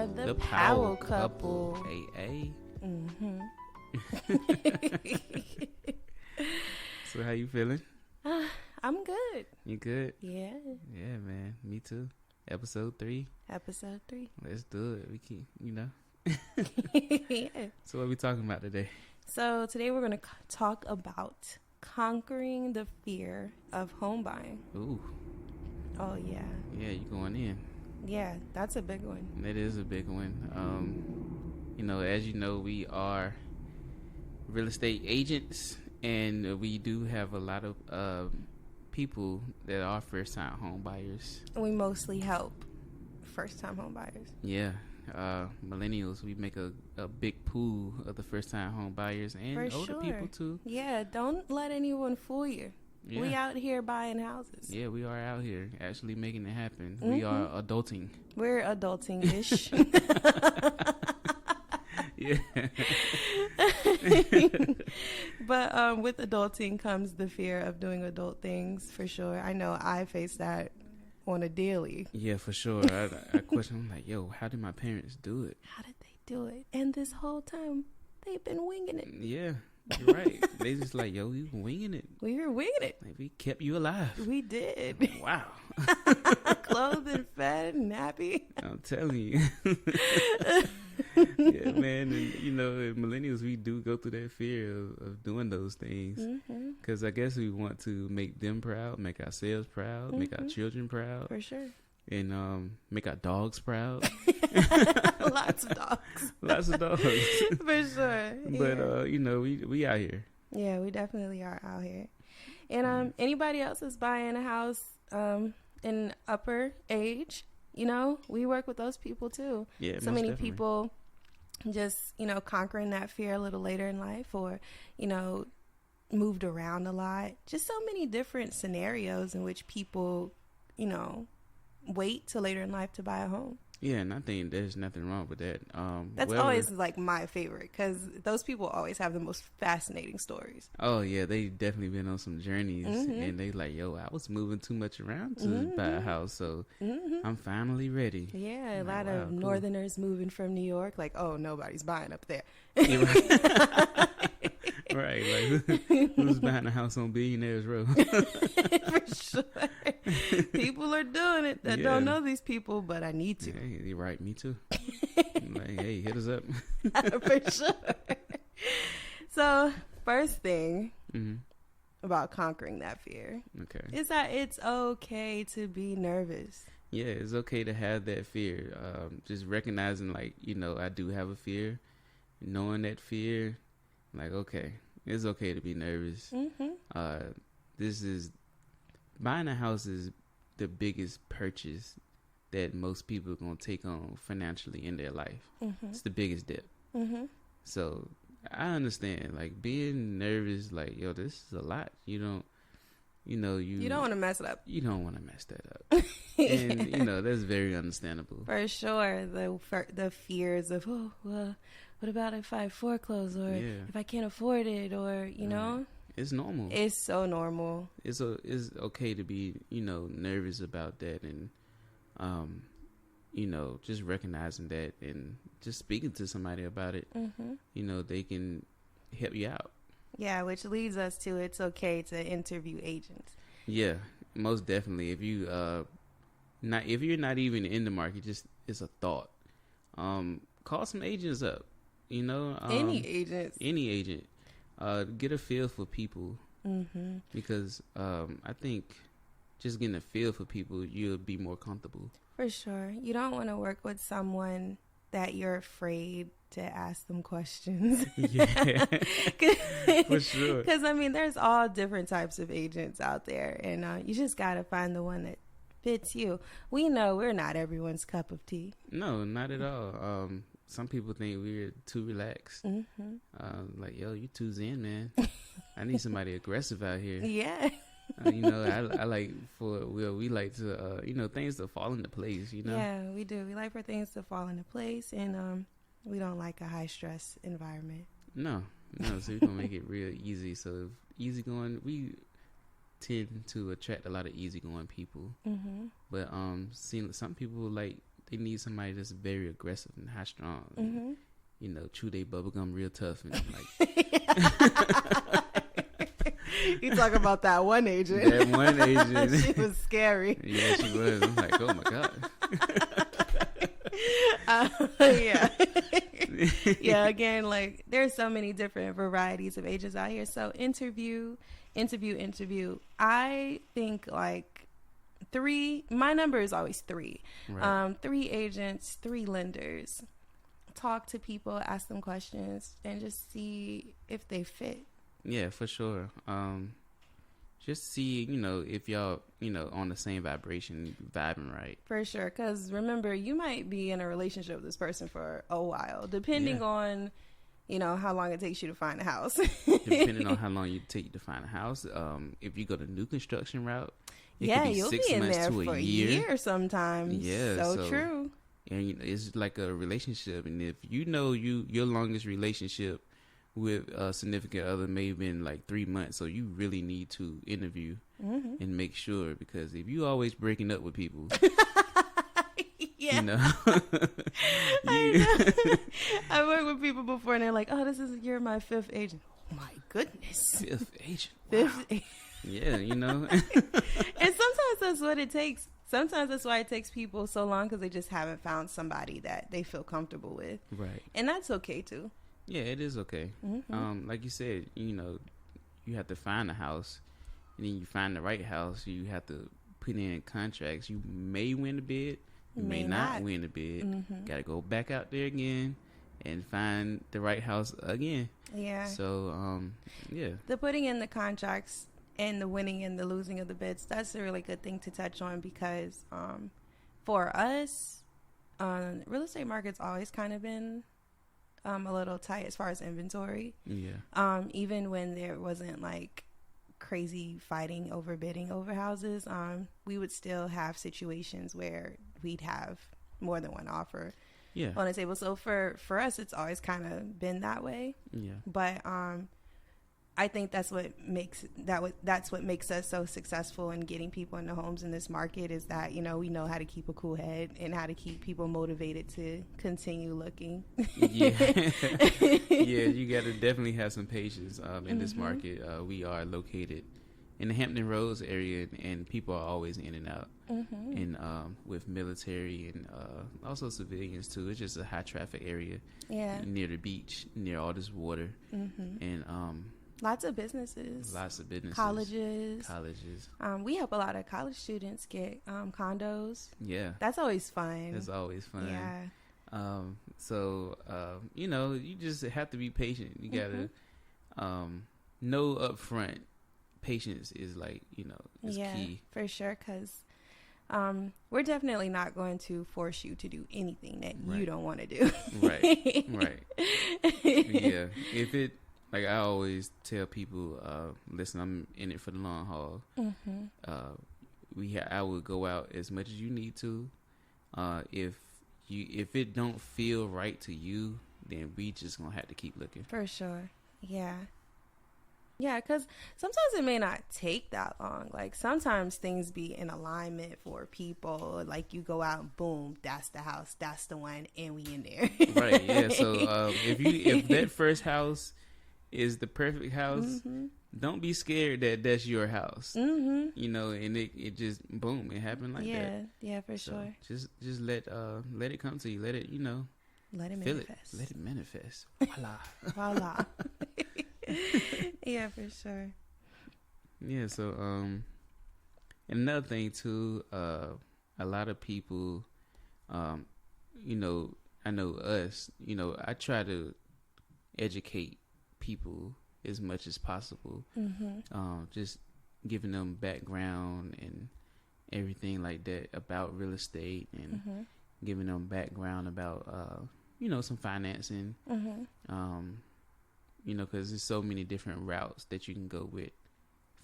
are the Powell couple. Hey. Mm-hmm. So how you feeling? I'm good. You good? Yeah. Yeah, man. Me too. Episode 3. Episode 3. Let's do it. We can, Yeah. So what we talking about today? So today we're going to talk about conquering the fear of home buying. Ooh. Oh, yeah. Yeah, you going in. Yeah, that's a big one. That is a big one. As you know, we are real estate agents, and we do have a lot of people that are first-time home buyers. We mostly help first-time home buyers. Yeah. Millennials, we make a big pool of the first-time home buyers and For older sure. people too. Yeah, don't let anyone fool you. Yeah. We out here buying houses. Yeah, we are out here actually making it happen. Mm-hmm. We are adulting. We're adulting-ish. Yeah. But with adulting comes the fear of doing adult things, for sure. I know I face that on a daily. Yeah, for sure. I question, I'm like, yo, how did my parents do it? How did they do it? And this whole time, they've been winging it. Yeah, you're right. They just like, yo, we were winging it. We were winging it. Like, we kept you alive. We did. Wow. Clothed and fed and happy. I'm telling you. Yeah, man. And, millennials, we do go through that fear of doing those things. Because I guess we want to make them proud, make ourselves proud, make our children proud. For sure. And make our dogs proud. Lots of dogs. Lots of dogs. For sure. But, yeah. We out here. Yeah, we definitely are out here. And anybody else is buying a house in upper age, we work with those people too. Yeah, so many definitely. people just, conquering that fear a little later in life, or, moved around a lot. Just so many different scenarios in which people, wait till later in life to buy a home. Yeah, and I think there's nothing wrong with that. That's always like my favorite, because those people always have the most fascinating stories. Oh yeah, they definitely been on some journeys, and they like, yo, I was moving too much around to buy a house, so I'm finally ready. Yeah, a lot of Northerners moving from New York, like, oh, nobody's buying up there. Right, like who's buying a house on Billionaires Row? For sure. People are doing it that don't know these people, but I need to. Hey, you're right, me too. Like, hey, hit us up. For sure. So, first thing about conquering that fear is that it's okay to be nervous. Yeah, it's okay to have that fear. Just recognizing, like, I do have a fear. Knowing that fear, like, okay, it's okay to be nervous. Buying a house is the biggest purchase that most people are going to take on financially in their life. It's the biggest dip. So I understand, like, being nervous, like, yo, this is a lot. You don't want to mess it up. You don't want to mess that up. And, that's very understandable. For sure. The fears of, oh, well, what about if I foreclose, or if I can't afford it, or, It's normal. It's so normal. It's okay to be, nervous about that, and, just recognizing that and just speaking to somebody about it. They can help you out. Yeah, which leads us to, it's okay to interview agents. Yeah, most definitely. If you if you're not even in the market, just it's a thought. Call some agents up. Any agent. Get a feel for people. Because I think just getting a feel for people, you'll be more comfortable. For sure. You don't want to work with someone that you're afraid to ask them questions. Yeah, for sure. Because, there's all different types of agents out there, and you just got to find the one that fits you. We know we're not everyone's cup of tea. No, not at all. Some people think we're too relaxed. Like, yo, you too zen, man. I need somebody aggressive out here. Yeah. I like we like to, things to fall into place, Yeah, we do. We like for things to fall into place, and we don't like a high stress environment. No, so we're going to make it real easy. So easygoing, we tend to attract a lot of easygoing people. But seeing some people, like, they need somebody that's very aggressive and high strong. And, you know, chew they bubblegum real tough. And I'm like, you talk about that one agent. That one agent. She was scary. Yeah, she was. I'm like, oh my God. Yeah. Yeah, again, like there's so many different varieties of agents out here. So interview. I think like 3, my number is always 3. Right. 3 agents, 3 lenders. Talk to people, ask them questions, and just see if they fit. Yeah, for sure. Just see, you know, if y'all, you know, on the same vibration, vibing right. For sure. Because remember, you might be in a relationship with this person for a while, depending on, you know, how long it takes you to find a house. Depending on how long you take to find a house. If you go the new construction route, it could be you'll 6 be in months there to for a year sometimes. Yeah, so true. And you know, it's like a relationship. And if you know your longest relationship with a significant other may have been like 3 months, so you really need to interview and make sure, because if you always breaking up with people, yeah, you know, I know. I worked with people before, and they're like, "Oh, you're my 5th agent." Oh my goodness, 5th agent. Wow. 5th agent. Yeah, you know. And sometimes that's what it takes. Sometimes that's why it takes people so long, because they just haven't found somebody that they feel comfortable with. Right. And that's okay too. Yeah, it is okay. Like you said, you know, you have to find a house, and then you find the right house. You have to put in contracts. You may win the bid, you may not win the bid. Got to go back out there again and find the right house again. Yeah. So, yeah. The putting in the contracts and the winning and the losing of the bids, that's a really good thing to touch on, because for us, real estate market's always kind of been a little tight as far as inventory. Yeah. Even when there wasn't like crazy fighting over bidding over houses, we would still have situations where we'd have more than one offer on the table. So for us, it's always kind of been that way. Yeah. But I think that's what makes us so successful in getting people into homes in this market, is that, you know, we know how to keep a cool head and how to keep people motivated to continue looking. Yeah. Yeah, you got to definitely have some patience in this market. We are located in the Hampton Roads area, and people are always in and out. And with military and also civilians too. It's just a high traffic area. Yeah. Near the beach, near all this water. And lots of businesses. Colleges. We help a lot of college students get condos. Yeah. That's always fun. Yeah. So, you know, you just have to be patient. You got to know up front. Patience is like, you know, is key. For sure, because we're definitely not going to force you to do anything that you don't want to do. Right. Yeah. If it, like I always tell people, listen, I'm in it for the long haul. I would go out as much as you need to. If it don't feel right to you, then we just gonna have to keep looking. For sure. Yeah, because sometimes it may not take that long. Like, sometimes things be in alignment for people. Like, you go out, boom, that's the house, that's the one, and we in there. Right, yeah. So, if that first house is the perfect house, don't be scared that that's your house. You know, and it just, boom, it happened like that. Yeah, for sure. Just let it come to you. Let it, you know. Let it feel manifest. Let it manifest. Voila. Yeah, for sure. Yeah, so another thing too, a lot of people, you know, I know us, you know, I try to educate people as much as possible. Just giving them background and everything like that about real estate, and giving them background about you know, some financing. You know, because there's so many different routes that you can go with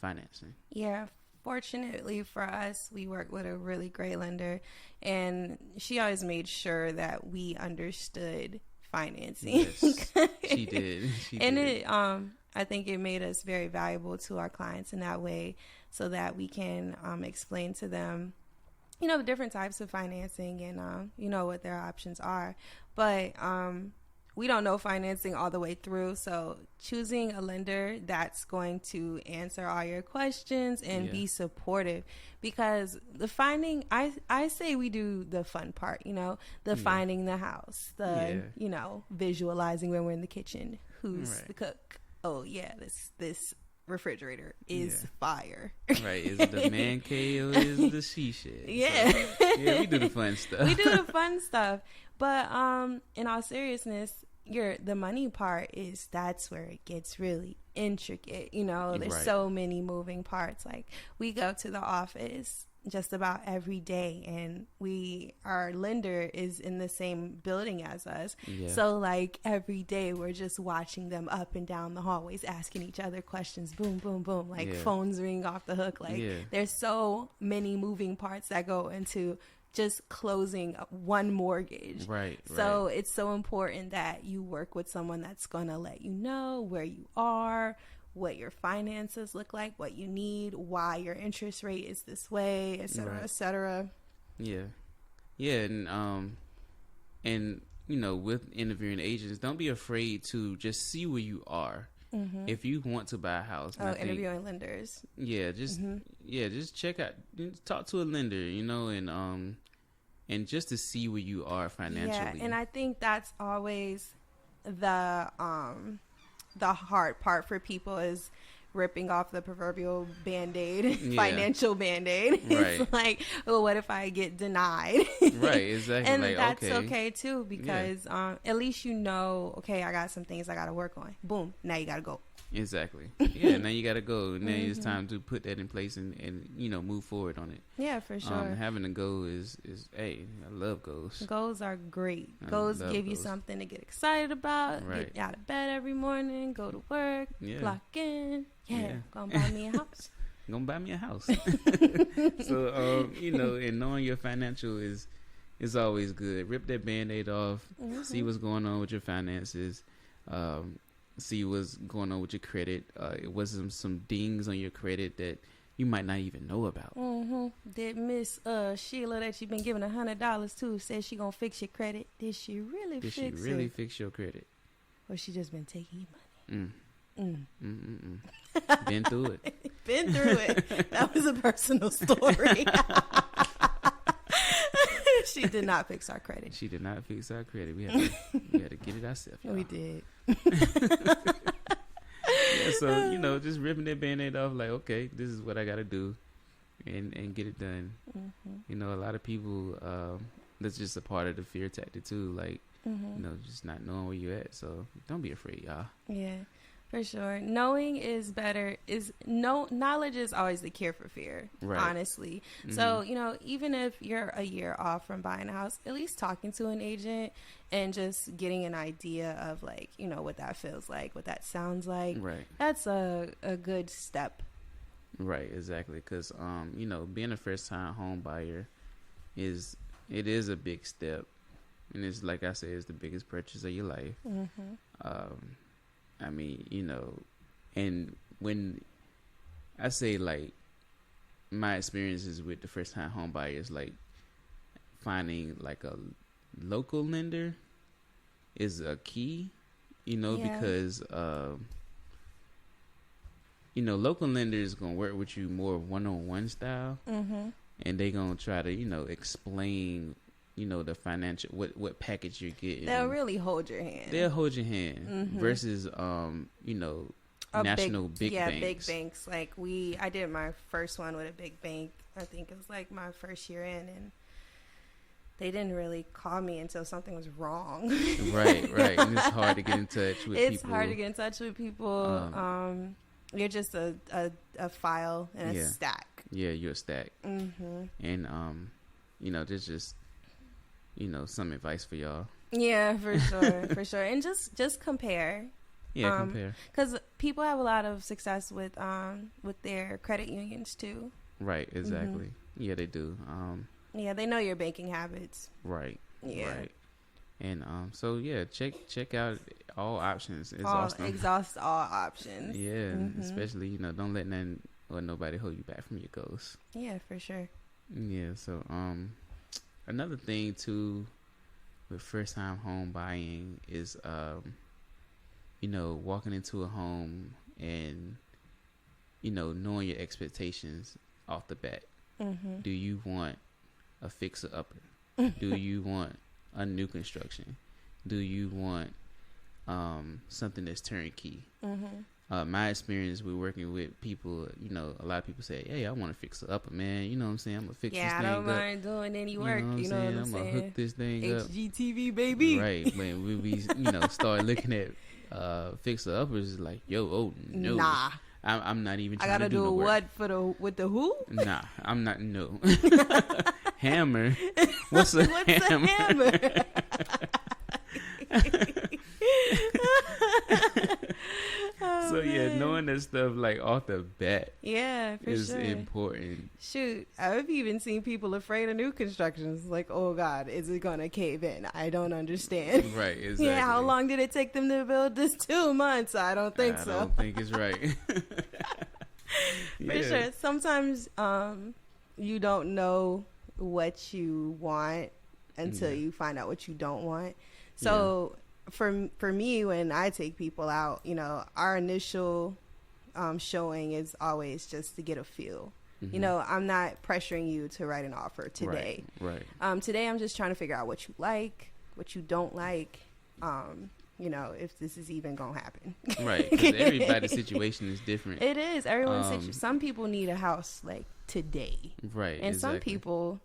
financing. Yeah, fortunately for us, we work with a really great lender, and she always made sure that we understood financing. Yes, she did. And it, I think it made us very valuable to our clients in that way, so that we can explain to them different types of financing and, what their options are. But we don't know financing all the way through. So choosing a lender that's going to answer all your questions and be supportive, because I say we do the fun part, finding the house, visualizing when we're in the kitchen, who's the cook. Oh yeah, this refrigerator is fire. Right. Is it the man cave or is it the she shed? Yeah. So, yeah, we do the fun stuff. We do the fun stuff. But in all seriousness, the money part that's where it gets really intricate. There's so many moving parts. Like, we go to the office just about every day, and our lender is in the same building as us. So like every day we're just watching them up and down the hallways, asking each other questions, boom boom boom, like phones ring off the hook. Like there's so many moving parts that go into just closing one mortgage. So it's so important that you work with someone that's going to let you know where you are, what your finances look like, what you need, why your interest rate is this way, et cetera, et cetera. And with interviewing agents, don't be afraid to just see where you are. If you want to buy a house. Interviewing lenders. Just check out, talk to a lender, and just to see where you are financially. And I think that's always the hard part for people, is ripping off the proverbial Band-Aid, financial Band-Aid. It's like, well, what if I get denied? Exactly. And that's okay too, because at least okay, I got some things I got to work on. Boom, now you got to go. Exactly. Now you got to go. And now it's time to put that in place and move forward on it. Yeah, for sure. Having a goal is hey, I love goals. Goals are great. Goals give you something to get excited about. Get out of bed every morning, go to work, clock in. Gonna buy me a house. Gonna buy me a house. So, and knowing your financial is always good. Rip that Band-Aid off. See what's going on with your finances. See what's going on with your credit. It was some dings on your credit that you might not even know about. Did Miss Sheila that you've been giving $100 to said she gonna fix your credit? Did she really fix your credit? Or she just been taking your money? Been through it. Been through it. That was a personal story. She did not fix our credit. She did not fix our credit. We had to get it ourselves. We did. So, just ripping that Band-Aid off, like, okay, this is what I got to do and get it done. A lot of people, that's just a part of the fear tactic too. Like, just not knowing where you're at. So don't be afraid, y'all. Yeah. For sure. Knowing is better. Knowledge is always the cure for fear, honestly. So, even if you're a year off from buying a house, at least talking to an agent and just getting an idea of, like, what that feels like, what that sounds like. That's a good step. Right, exactly. Because, being a first-time home buyer is a big step. And it's, like I said, it's the biggest purchase of your life. I mean, and when I say, like, my experiences with the first time home buyers, like, finding like a local lender is a key, because, local lenders going to work with you more one-on-one style, and they going to try to, explain the financial, what package you're getting. They'll really hold your hand. They'll hold your hand versus, national big banks. Big banks. Like I did my first one with a big bank. I think it was like my first year in, and they didn't really call me until something was wrong. Right. And it's hard to get in touch with people. It's hard to get in touch with people. You're just a file and a stack. Yeah, you're a stack. And, there's just, some advice for y'all. Yeah, for sure. And just compare. Yeah, compare. Because people have a lot of success with their credit unions too. Right, exactly. Yeah, they do. Yeah, they know your banking habits. Right. Yeah. Right. And so check out all options. Exhaust all options. Yeah, especially don't let nobody hold you back from your goals. Yeah, for sure. Yeah. So another thing too with first time home buying is walking into a home and knowing your expectations off the bat. Mm-hmm. Do you want a fixer upper? Do you want a new construction? Do you want something that's turnkey? Mm-hmm. My experience with working with people, a lot of people say, "Hey, I want to fix it up, man. You know what I'm saying? I'm gonna fix this thing up. Yeah, I don't mind doing any work. You know what I'm saying? I'm gonna hook this thing up. HGTV, baby. Right? When we start looking at fixer uppers, like, no, Nah. I'm not even. I Trying gotta to do do no work. what with the who? Nah, I'm not. No. Hammer. What's a hammer? So yeah, knowing that stuff like off the bat, yeah, for is sure. important. Shoot, I've even seen people afraid of new constructions. Like, oh God, is it gonna cave in? I don't understand. Right, exactly. Yeah, how long did it take them to build this? 2 months? I don't think so. I don't think it's right. For sure. Sometimes you don't know what you want until you find out what you don't want. So for me, when I take people out, our initial showing is always just to get a feel. Mm-hmm. I'm not pressuring you to write an offer today. Right. Today I'm just trying to figure out what you like, what you don't like. If this is even gonna happen. Right, because everybody's situation is different. It is. Everyone's situation. Some people need a house like today. Right. And some people,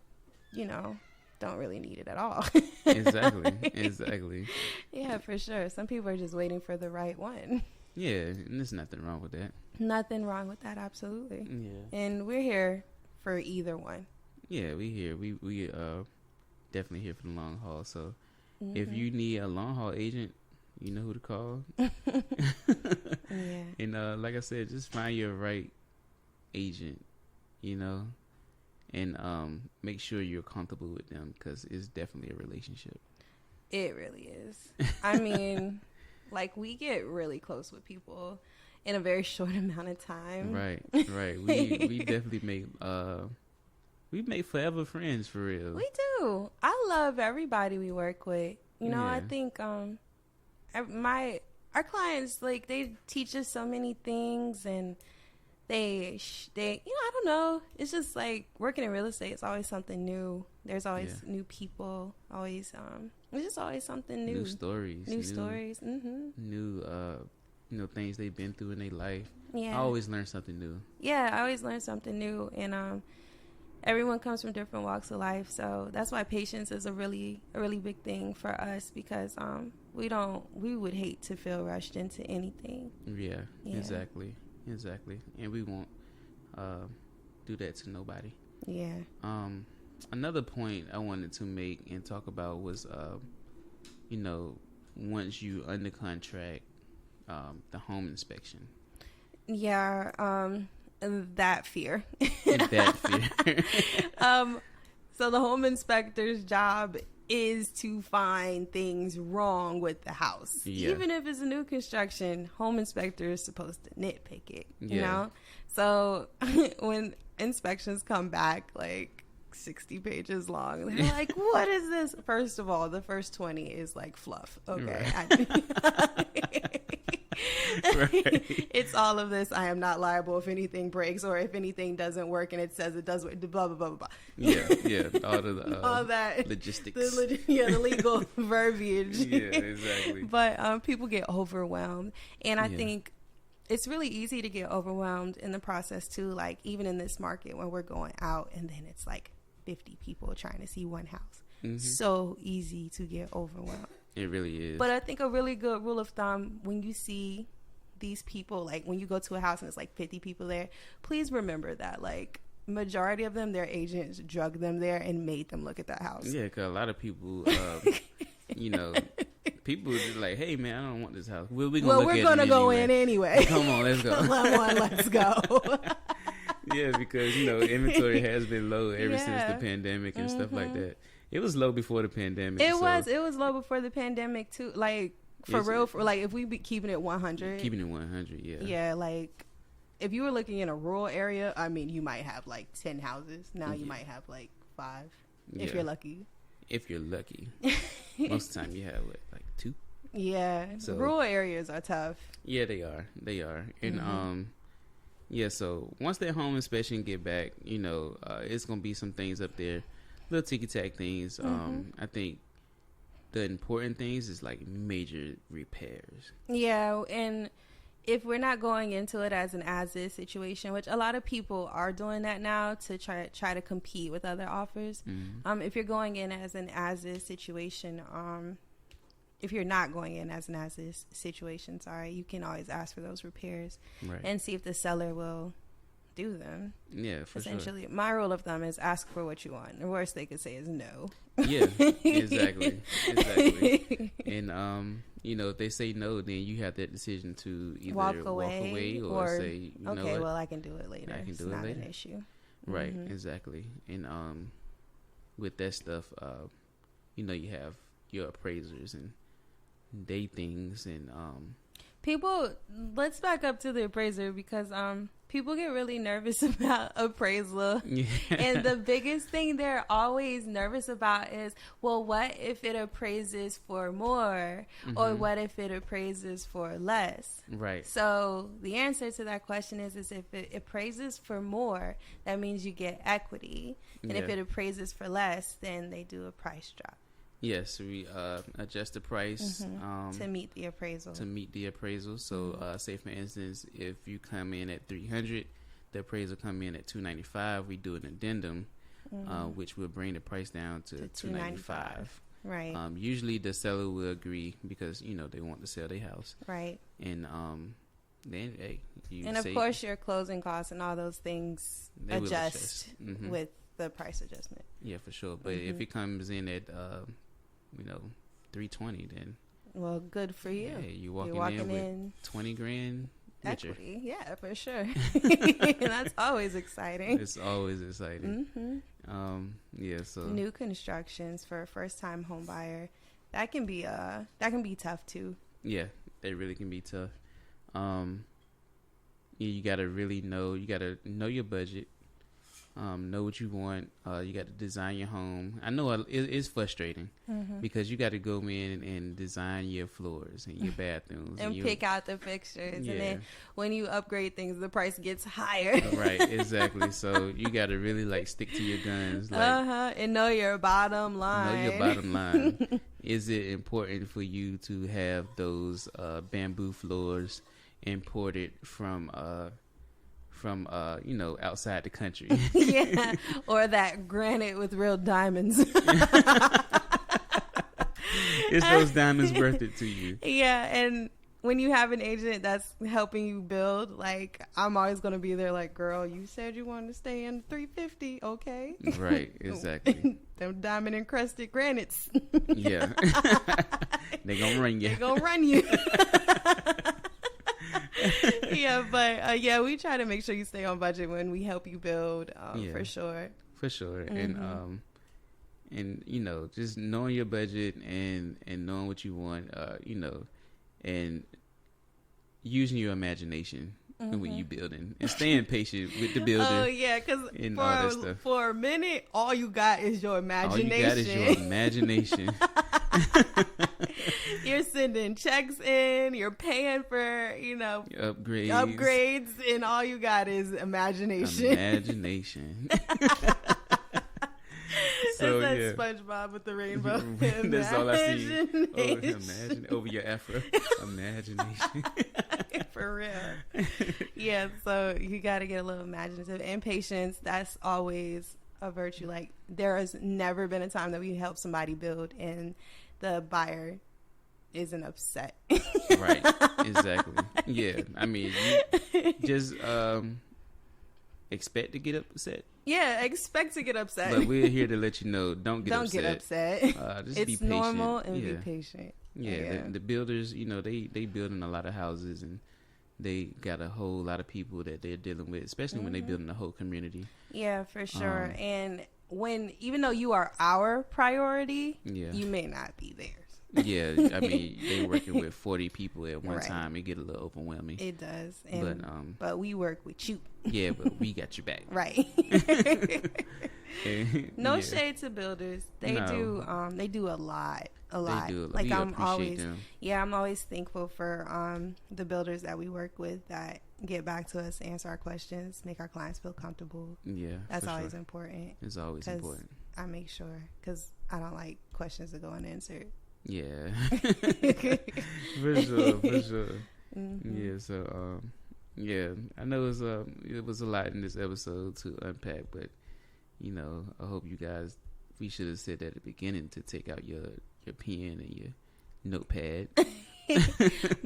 don't really need it at all. Exactly. Yeah, for sure. Some people are just waiting for the right one. Yeah, and there's nothing wrong with that. Nothing wrong with that, absolutely. Yeah. And we're here for either one. Yeah, we here. We definitely here for the long haul. So if you need a long haul agent, you know who to call. Yeah. And like I said, just find your right agent, and make sure you're comfortable with them, because it's definitely a relationship. It really is. I mean, like, we get really close with people in a very short amount of time. Right. We definitely make forever friends, for real. We do. I love everybody we work with. I think our clients, like, they teach us so many things, and they I don't know, it's just like working in real estate. It's always something new. There's always new people, always it's just always something new. New stories. Mm-hmm. New things they've been through in their life. Yeah. I always learn something new. Yeah, I always learn something new. And everyone comes from different walks of life, so that's why patience is a really big thing for us, because we would hate to feel rushed into anything. Yeah. Exactly. And we won't do that to nobody. Yeah. Another point I wanted to make and talk about was once you under contract, the home inspection. Yeah. That fear. So the home inspector's job is to find things wrong with the house. Yeah. Even if it's a new construction, home inspector is supposed to nitpick it, you know? So when inspections come back like 60 pages long, they're like, what is this? First of all, the first 20 is like fluff. Okay. Right. Right. It's all of this. I am not liable if anything breaks or if anything doesn't work and it says it does, blah, blah, blah, blah, blah. Yeah. All that. Logistics. The legal verbiage. Yeah, exactly. But people get overwhelmed. And I think it's really easy to get overwhelmed in the process too. Like, even in this market when we're going out and then it's like 50 people trying to see one house. Mm-hmm. So easy to get overwhelmed. It really is. But I think a really good rule of thumb, when you see these people, like when you go to a house and it's like 50 people there, please remember that like majority of them, their agents drug them there and made them look at that house. Yeah, because a lot of people, people just like, hey man, I don't want this house. We're gonna go in anyway. Come on, let's go. Let's go. Yeah, because inventory has been low ever since the pandemic and stuff like that. It was low before the pandemic. It was low before the pandemic too. Like, for real, like if we be keeping it 100. Keeping it 100, yeah. Yeah, like if you were looking in a rural area, I mean, you might have like 10 houses. Now you might have like 5 if you're lucky. If you're lucky. Most of the time you have like 2. Yeah. So, rural areas are tough. Yeah, they are. And so once that home inspection get back, it's gonna be some things up there, little ticky-tack things. I think the important things is like major repairs. Yeah, and if we're not going into it as an as-is situation, which a lot of people are doing that now to try to compete with other offers. If you're going in as an as-is situation, if you're not going in as an as-is situation, you can always ask for those repairs and see if the seller will do them. Yeah, for essentially, my rule of thumb is ask for what you want. The worst they could say is no. Yeah, exactly. And if they say no, then you have that decision to either walk away or say, okay, well, I can do it later. I can do it later. It's not an issue. Right, exactly. And with that stuff, you have your appraisers and day things and people. Let's back up to the appraiser because people get really nervous about appraisal. Yeah. And the biggest thing they're always nervous about is, well, what if it appraises for more? Or what if it appraises for less? Right. So the answer to that question is if it appraises for more, that means you get equity. And if it appraises for less, then they do a price drop. Yes, we adjust the price to meet the appraisal. So, say for instance, if you come in at $300, the appraisal come in at $295. We do an addendum, which will bring the price down to $295. Right. Usually, the seller will agree because they want to sell their house. Right. And then of course your closing costs and all those things adjust with the price adjustment. Yeah, for sure. But if it comes in at $320, then well, good for you. Yeah, you're walking in with $20,000 equity. Yeah, for sure. That's always exciting. It's always exciting. So new constructions for a first-time home buyer, that can be tough too. Yeah, they really can be tough. You gotta really know. You gotta know your budget. Know what you want. You got to design your home. I know it's frustrating because you got to go in and design your floors and your bathrooms and pick out the fixtures. Yeah. And then when you upgrade things, the price gets higher. Right, exactly. So you got to really stick to your guns. And know your bottom line. Is it important for you to have those bamboo floors imported from outside the country? Yeah, or that granite with real diamonds. Is those diamonds worth it to you? Yeah, and when you have an agent that's helping you build, I'm always going to be there girl, you said you wanted to stay in 350, okay? Right, exactly. Them diamond encrusted granites. Yeah. They're going to run you. Yeah, but we try to make sure you stay on budget when we help you build, for sure. And just knowing your budget and knowing what you want, and using your imagination when you building and staying patient with the builder. Oh yeah, because for a minute, all you got is your imagination. You're sending checks in, you're paying for, upgrades, and all you got is imagination. So it's that SpongeBob with the rainbow. That's all I see. Imagine over your afro. Imagination. For real. Yeah, so you got to get a little imaginative and patience. That's always a virtue. There has never been a time that we help somebody build and the buyer isn't upset. Right, exactly. Yeah, I mean, you just expect to get upset. Yeah, expect to get upset. But we're here to let you know, don't get upset. Just it's be patient. Normal and be patient. Yeah, the builders, they building a lot of houses and they got a whole lot of people that they're dealing with, especially when they building a whole community. Yeah, for sure. And even though you are our priority, you may not be theirs. Yeah, I mean, they working with 40 people at one Right. time. It get a little overwhelming. It does. But we work with you. Yeah, but we got your back. Right. No Yeah. shade to builders. They No. do a lot. They do. Like We I'm appreciate always them. I'm always thankful for the builders that we work with that get back to us, answer our questions, make our clients feel comfortable. Yeah, That's for always sure. important. It's always 'Cause important. I make sure because I don't like questions that go unanswered. Yeah, for sure, for sure. Mm-hmm. Yeah, so yeah, I know it was a lot in this episode to unpack, but you know, I hope you guys. We should have said at the beginning to take out your pen and your notepad.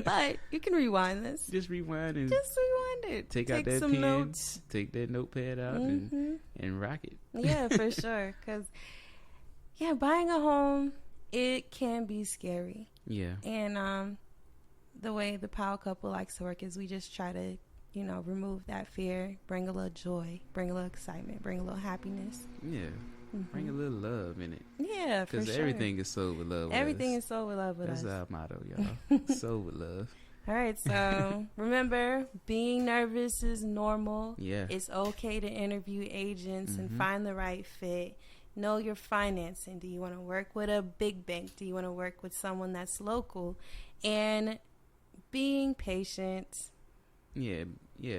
But you can rewind this. Just rewind and Just rewind it. take out that some pen, notes. take that notepad out, Mm-hmm. and rock it. Yeah, for sure. Because buying a home, it can be scary. Yeah, And the way the Power Couple likes to work is we just try to, remove that fear, bring a little joy, bring a little excitement, bring a little happiness. yeah. Mm-hmm. Bring a little love in it. Yeah, for Because sure. everything is sold with love. Everything is sold with love with That's us. our motto, y'all. Sold with love. All right, so remember, being nervous is normal. Yeah. It's okay to interview agents and find the right fit. Know your financing. Do you want to work with a big bank? Do you want to work with someone that's local? And being patient. Yeah,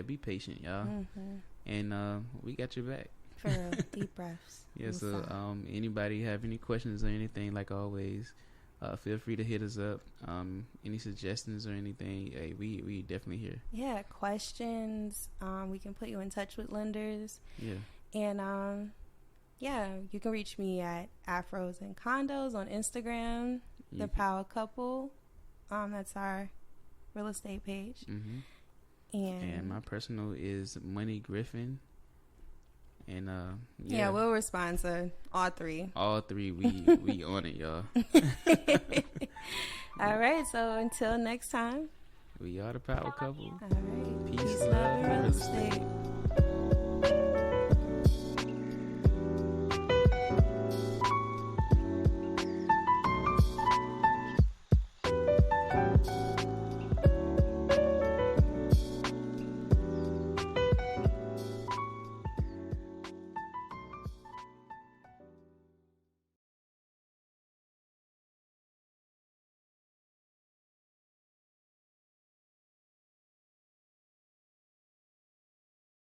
be patient, y'all. Mm-hmm. And we got your back. For real, deep breaths. Yeah, so anybody have any questions or anything, like always, feel free to hit us up. Any suggestions or anything, hey, we definitely here. Yeah, questions. We can put you in touch with lenders. Yeah. And you can reach me at Afros and Condos on Instagram. The Power Couple. That's our real estate page. Mm-hmm. And my personal is Money Griffin. And we'll respond to all three. All three, we on it, y'all. All right, so until next time. We are the Power Couple. All right. Peace, Love, and real real estate. estate.